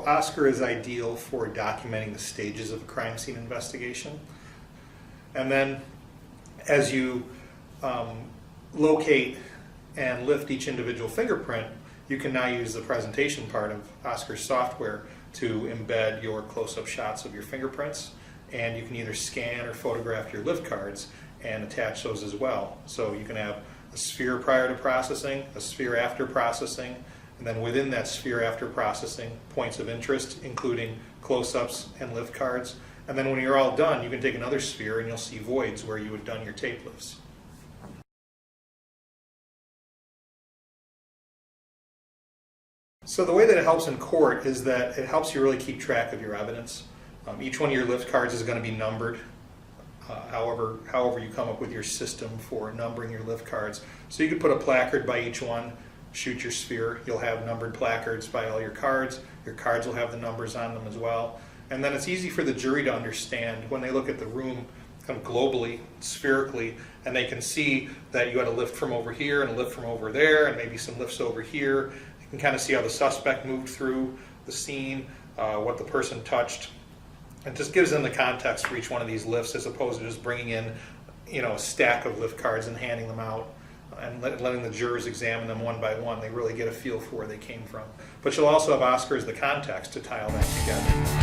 OSCR is ideal for documenting the stages of a crime scene investigation. And then as you locate and lift each individual fingerprint, you can now use the presentation part of OSCR's software to embed your close-up shots of your fingerprints, and you can either scan or photograph your lift cards and attach those as well. So you can have a sphere prior to processing, a sphere after processing, and then within that sphere after processing, points of interest, including close-ups and lift cards. And then when you're all done, you can take another sphere and you'll see voids where you had done your tape lifts. So the way that it helps in court is that it helps you really keep track of your evidence. Each one of your lift cards is going to be numbered, however you come up with your system for numbering your lift cards. So you could put a placard by each one, shoot your sphere, you'll have numbered placards by all your cards will have the numbers on them as well. And then it's easy for the jury to understand when they look at the room kind of globally, spherically, and they can see that you had a lift from over here and a lift from over there and maybe some lifts over here. You can kind of see how the suspect moved through the scene, what the person touched. It just gives them the context for each one of these lifts as opposed to just bringing in, a stack of lift cards and handing them out and letting the jurors examine them one by one. They really get a feel for where they came from. But you'll also have OSCR as the context to tie all that together.